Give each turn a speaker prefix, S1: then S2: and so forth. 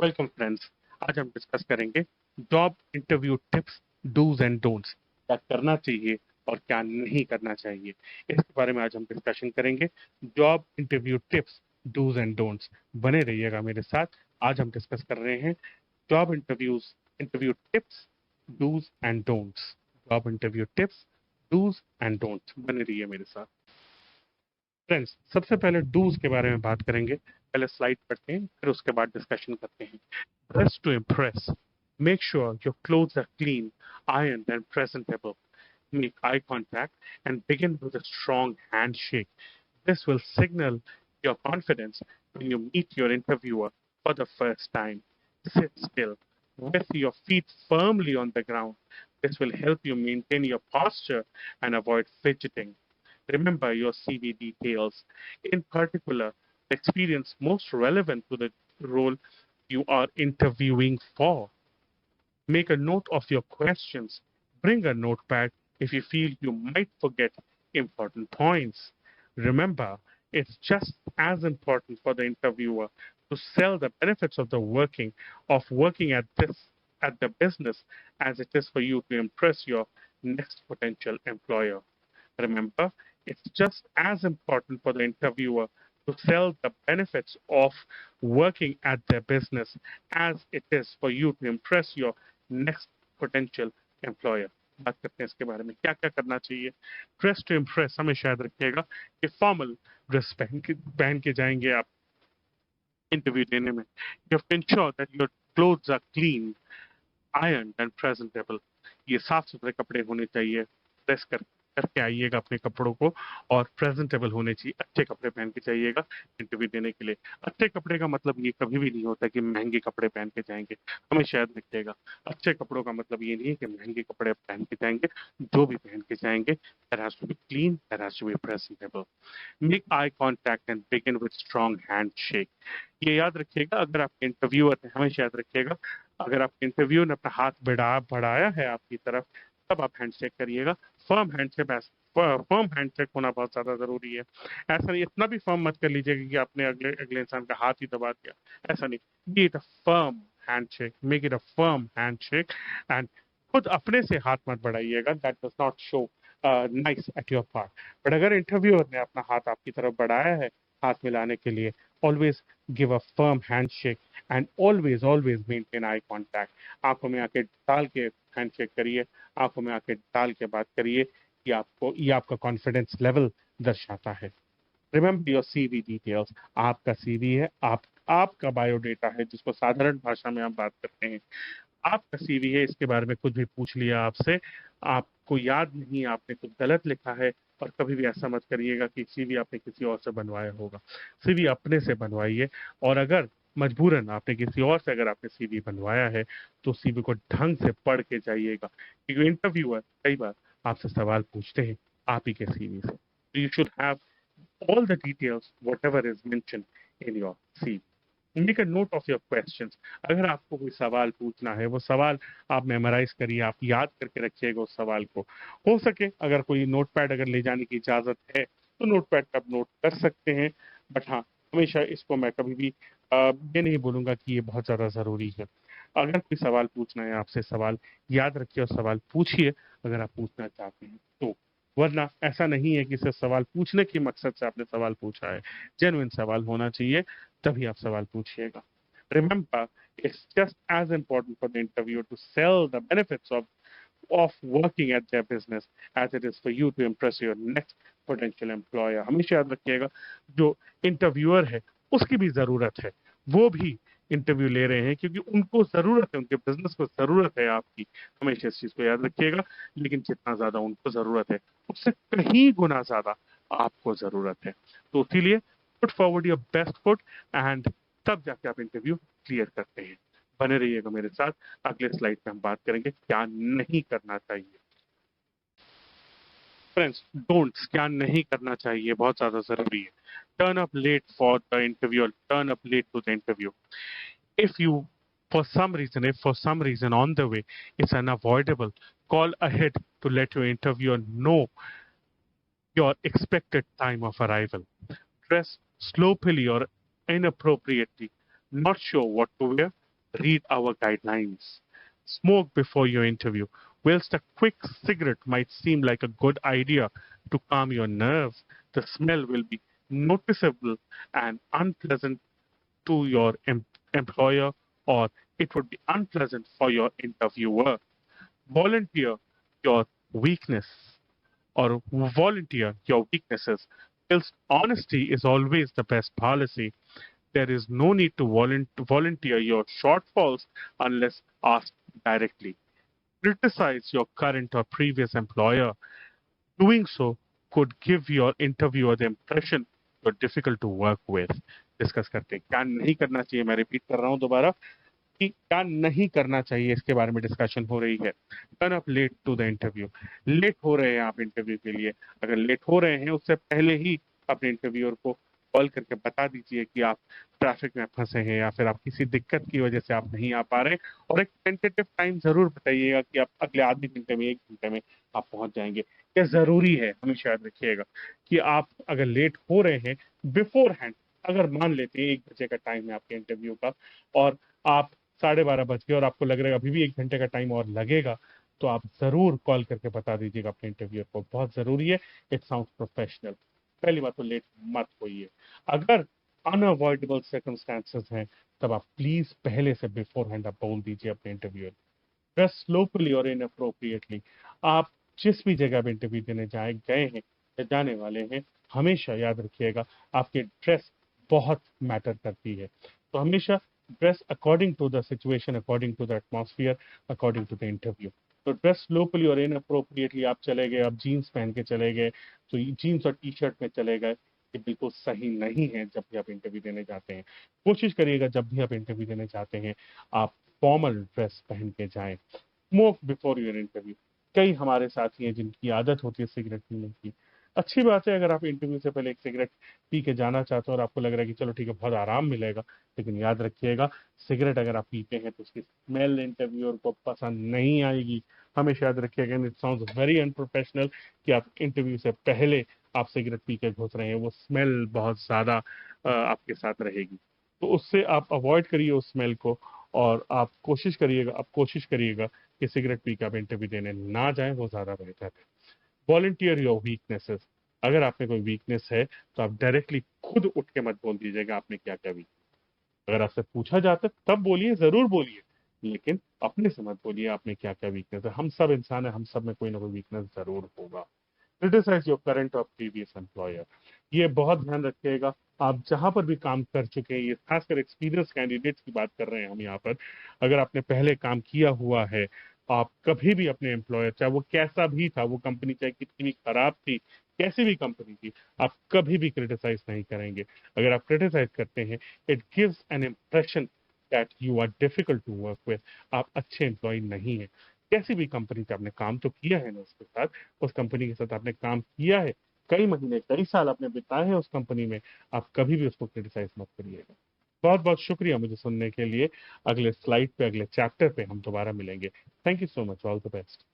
S1: Welcome friends. आज हम discuss करेंगे job interview tips, dos and don'ts. क्या करना चाहिए और क्या नहीं करना चाहिए, इसके बारे में आज हम डिस्कशन करेंगे। Job interview tips, dos and don'ts. बने रहिएगा मेरे साथ। आज हम डिस्कस कर रहे हैं job interview tips, dos and don'ts. Job interview tips, dos and don'ts. बने रहिए मेरे साथ। फ्रेंड्स, सबसे पहले डूज के बारे में बात करेंगे। पहले स्लाइड पढ़ते हैं, फिर उसके बाद डिस्कशन करते हैं। Dress to impress. Make sure your clothes are clean, ironed, and presentable. Make eye contact and begin with a strong handshake. This will signal your confidence when you meet your interviewer for the first time. Sit still with your feet firmly on the ground. This will help you maintain your posture and avoid fidgeting. Remember your CV details, in particular, the experience most relevant to the role you are interviewing for. Make a note of your questions. Bring a notepad if you feel you might forget important points. Remember, it's just as important for the interviewer to sell the benefits of working at the business as it is for you to impress your next potential employer. Remember, it's just as important for the interviewer to sell the benefits of working at their business as it is for you to impress your next potential employer. बात करते हैं इसके बारे में क्या क्या करना चाहिए। ड्रेस टू इम्प्रेस हमेशा याद रखिएगा कि फॉर्मल ड्रेस पहन के जाएंगे आप इंटरव्यू देने में। You have to ensure that your clothes are clean, iron and presentable. ये साफ सुथरे कपड़े होने चाहिए। प्रेस करके आइएगा अपने कपड़ों को, और प्रेजेंटेबल होने चाहिए। अच्छे कपड़े पहन के जाइएगा इंटरव्यू देने के लिए। अच्छे कपड़े का मतलब ये कभी भी नहीं होता कि महंगे कपड़े पहन के जाएंगे। हमेशा याद रखिएगा, अच्छे कपड़ों का मतलब ये नहीं है कि महंगे कपड़े पहन के जाएंगे। जो भी पहन के जाएंगे, there has to be clean, there has to be presentable. Make eye contact and begin with strong handshake. ये याद रखिएगा, अगर आपके इंटरव्यूअर है, हमेशा याद रखिएगा, अगर आपके इंटरव्यू ने अपना हाथ बढ़ाया है आपकी तरफ, तब आप हैंडशेक करिएगा। फर्म हैंडशेक फर्म हैंडशेक होना बहुत ज्यादा जरूरी है। ऐसा नहीं, इतना भी फर्म मत कर लीजिएगा कि आपने अगले अगले इंसान का हाथ ही दबा दिया। ऐसा नहीं, be it a firm handshake, make it a firm handshake. And खुद अपने से हाथ मत बढ़ाइएगा, that does not show nice at your part. But अगर इंटरव्यूअर ने अपना हाथ आपकी तरफ बढ़ाया है हाथ मिलाने के लिए, always give a firm handshake and always maintain eye contact. आंखों में आके डाल के हैंडशेक करिए, आंखों में आके डाल के बात करिए। ये आपका कॉन्फिडेंस लेवल दर्शाता है। Remember your CV details. आपका सीवी है, आपका बायोडेटा है, जिसको साधारण भाषा में हम बात करते हैं। आपका सीवी है, इसके बारे में कुछ भी पूछ लिया आपसे, आपको याद नहीं, आपने कुछ गलत लिखा है, और कभी भी ऐसा मत करिएगा कि सीवी आपने किसी और से बनवाया होगा। सीवी अपने से बनवाइए। और अगर मजबूरन आपने किसी और से अगर आपने सीवी बनवाया है, तो सीवी को ढंग से पढ़ के जाइएगा, क्योंकि इंटरव्यूअर कई बार आपसे सवाल पूछते हैं आप ही के सीवी से। You should have all the details whatever is mentioned in your CV. Make a note of your questions. अगर आपको कोई सवाल पूछना है, वो सवाल आप मेमोराइज करिए, आप याद करके रखिएगा उस सवाल को। हो सके अगर कोई नोटपैड अगर ले जाने की इजाजत है, तो नोटपैड पे आप नोट कर सकते हैं। बट हाँ, हमेशा इसको मैं कभी भी ये नहीं बोलूंगा कि ये बहुत ज्यादा जरूरी है। अगर कोई सवाल पूछना है आपसे, सवाल याद रखिए और सवाल पूछिए अगर आप पूछना चाहते हैं तो। वरना ऐसा नहीं है कि सिर्फ सवाल पूछने के मकसद से आपने सवाल पूछा है। जेन्युइन सवाल होना चाहिए, तभी आप सवाल पूछिएगा। Remember, it's just as important for the interviewer to sell the benefits of working at their business as it is for you to impress your next potential employer. हमेशा याद रखिएगा, जो इंटरव्यूअर है उसकी भी जरूरत है। वो भी इंटरव्यू ले रहे हैं क्योंकि उनको जरूरत है, उनके बिजनेस को जरूरत है आपकी। हमेशा इस चीज को याद रखिएगा। लेकिन जितना ज्यादा उनको जरूरत है, उससे कहीं गुना ज्यादा आपको जरूरत है। तो इसीलिए put forward your best foot, and तब जाके आप इंटरव्यू क्लियर करते हैं। बने रहिएगा मेरे साथ। अगले स्लाइड पे हम बात करेंगे क्या नहीं करना चाहिए। फ्रेंड्स, डोंट्स, क्या नहीं करना चाहिए, बहुत ज्यादा जरूरी है। Turn up late for the interview, turn up late to the interview. If you, if for some reason on the way it's unavoidable, call ahead to let your interviewer know your expected time of arrival. Dress sloppily or inappropriately, not sure what to wear, Read our guidelines. Smoke before your interview. Whilst a quick cigarette might seem like a good idea to calm your nerves, the smell will be noticeable and unpleasant to your employer, or it would be unpleasant for your interviewer. Volunteer your weakness or volunteer your weaknesses. Whilst honesty is always the best policy, there is no need to volunteer your shortfalls unless asked directly. Criticize your current or previous employer. Doing so could give your interviewer the impression you're difficult to work with. Discuss करते हैं क्या नहीं करना चाहिए। मैं repeat कर रहा हूं दोबारा कि क्या नहीं करना चाहिए, इसके बारे में डिस्कशन हो रही है। Turn up late to the interview. Late हो रहे हैं आप इंटरव्यू के लिए, अगर लेट हो रहे हैं उससे पहले ही अपने इंटरव्यूअर को कॉल करके बता दीजिए कि आप ट्रैफिक में फंसे हैं या फिर आप किसी दिक्कत की वजह से आप नहीं आ पा रहे, और एक टेंटेटिव टाइम जरूर बताइएगा कि आप अगले आधे घंटे में 1 घंटे में आप पहुंच जाएंगे। यह जरूरी है, हमेशा याद रखिएगा कि आप अगर लेट हो रहे हैं बिफोर हैंड, अगर मान लेते हैं 1 बजे का टाइम है आपके इंटरव्यू का और आप 12:30 बज गए और आपको लग रहा है अभी भी 1 घंटे का टाइम और लगेगा, तो आप जरूर कॉल करके बता दीजिएगा अपने इंटरव्यूअर को, बहुत जरूरी है। It sounds professional. पहली बात तो लेट मत होइए। अगर अनअवॉइडेबल सर्कमस्टांसेस हैं तब आप प्लीज पहले से बिफोर हैंड आप बोल दीजिए अपने इंटरव्यूअर। ड्रेस स्लोपली और इनअप्रोप्रिएटली। आप जिस भी जगह पे इंटरव्यू देने गए हैं या जाने वाले हैं, हमेशा याद रखिएगा आपकी ड्रेस बहुत मैटर करती है। तो हमेशा dress according to the situation, according to the atmosphere, according to the interview. तो ड्रेस लोकली और इनअप्रोप्रिएटली आप चले गए, आप जीन्स पहन के चले गए, तो जीन्स और टी शर्ट में चले गए, ये बिल्कुल सही नहीं है जब भी आप इंटरव्यू देने जाते हैं। कोशिश करिएगा जब भी आप इंटरव्यू देने जाते हैं आप फॉर्मल ड्रेस पहन के जाएं। Smoke before your interview. कई हमारे साथी हैं जिनकी आदत होती है सिगरेट पीने की। अच्छी बात है अगर आप इंटरव्यू से पहले एक सिगरेट पी के जाना चाहते हो और आपको लग रहा है कि चलो ठीक है बहुत आराम मिलेगा, लेकिन याद रखिएगा सिगरेट अगर आप पीते हैं तो उसकी स्मेल इंटरव्यूअर को पसंद नहीं आएगी। हमेशा याद रखिएगा, इट साउंड्स वेरी अनप्रोफेशनल कि आप इंटरव्यू से पहले आप सिगरेट पी के घुस रहे हैं, वो स्मेल बहुत ज्यादा आपके साथ रहेगी। तो उससे आप अवॉइड करिए उस स्मेल को, और आप कोशिश करिएगा कि सिगरेट पी के आप इंटरव्यू देने ना जाएं, वो ज्यादा बेहतर है। Volunteer your weaknesses. अगर आप में कोई वीकनेस है तो आप डायरेक्टली खुद उठ के मत बोल दीजिएगा आपने क्या क्या वीक। अगर आपसे पूछा जाता है तब बोलिए, जरूर बोलिए, लेकिन अपने से मत बोलिए आपने क्या क्या वीकनेस है। हम सब इंसान है, हम सब में कोई ना कोई वीकनेस जरूर होगा। क्रिटिसाइज योर करंट और प्रीवियस एम्प्लॉयर। ये बहुत ध्यान रखिएगा, आप जहां पर भी काम कर चुके हैं, ये खासकर एक्सपीरियंस कैंडिडेट्स की बात कर रहे हैं हम यहाँ पर। अगर आपने पहले काम किया हुआ है, आप कभी भी अपने एम्प्लॉयर, चाहे वो कैसा भी था, वो कंपनी चाहे कितनी भी खराब थी, कैसी भी कंपनी थी, आप कभी भी क्रिटिसाइज नहीं करेंगे। अगर आप क्रिटिसाइज करते हैं, it gives an impression that you are difficult to work with, आप अच्छे एम्प्लॉय नहीं है। कैसी भी कंपनी से आपने काम तो किया है ना उसके साथ, उस कंपनी के साथ आपने काम किया है, कई महीने कई साल आपने बिताए हैं उस कंपनी में, आप कभी भी उसको क्रिटिसाइज मत करिएगा। बहुत बहुत शुक्रिया मुझे सुनने के लिए। अगले स्लाइड पे, अगले चैप्टर पे हम दोबारा मिलेंगे। Thank you so much, all the best.